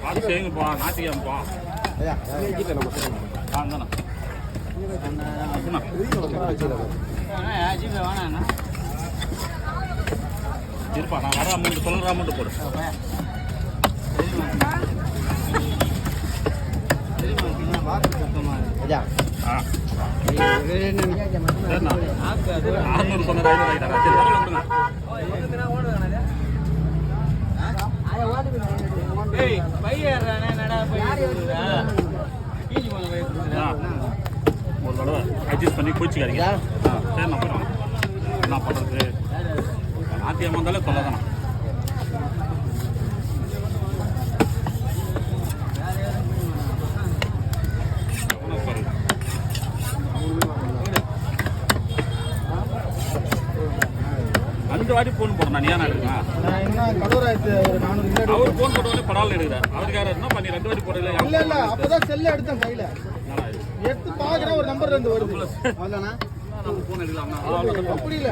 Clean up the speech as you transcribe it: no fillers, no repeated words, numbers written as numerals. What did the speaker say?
பார்த்து செய்யுங்கப்பா, ஞாயிற்றுக்கிழமைப்பா. இருப்பா, நான் வர அமௌண்ட் சொல்கிற அமௌண்ட்டு போடு. சரிண்ணா, 600 சொன்னது 500 ஆகிட்டாங்க. சரி, ஒரு தடவை அட்ஜஸ்ட் பண்ணி போச்சுக்காதீங்க. சரிண்ணா, போயிடும். என்ன பண்ணுறது, ஞாயிற்றுக்கிழமை வந்தாலே தொல்லை தானே. ரெண்டு வாட்டி ஃபோன் போடுறேன். நீ ஏன் எடுக்கிறா? அவர் ஃபோன் போட்டவொடனே படாமல் எடுக்கிறார். அவருக்கு யாரும் என்ன பண்ணி 2 வாட்டி போடல. இல்ல அப்பதான் செல்ல எடுத்தேன், கையில எடுத்து பாக்குறேன், ஒரு நம்பர் 2 வருது. நம்ம ஃபோன் எடுக்கலாம். அப்படி இல்ல.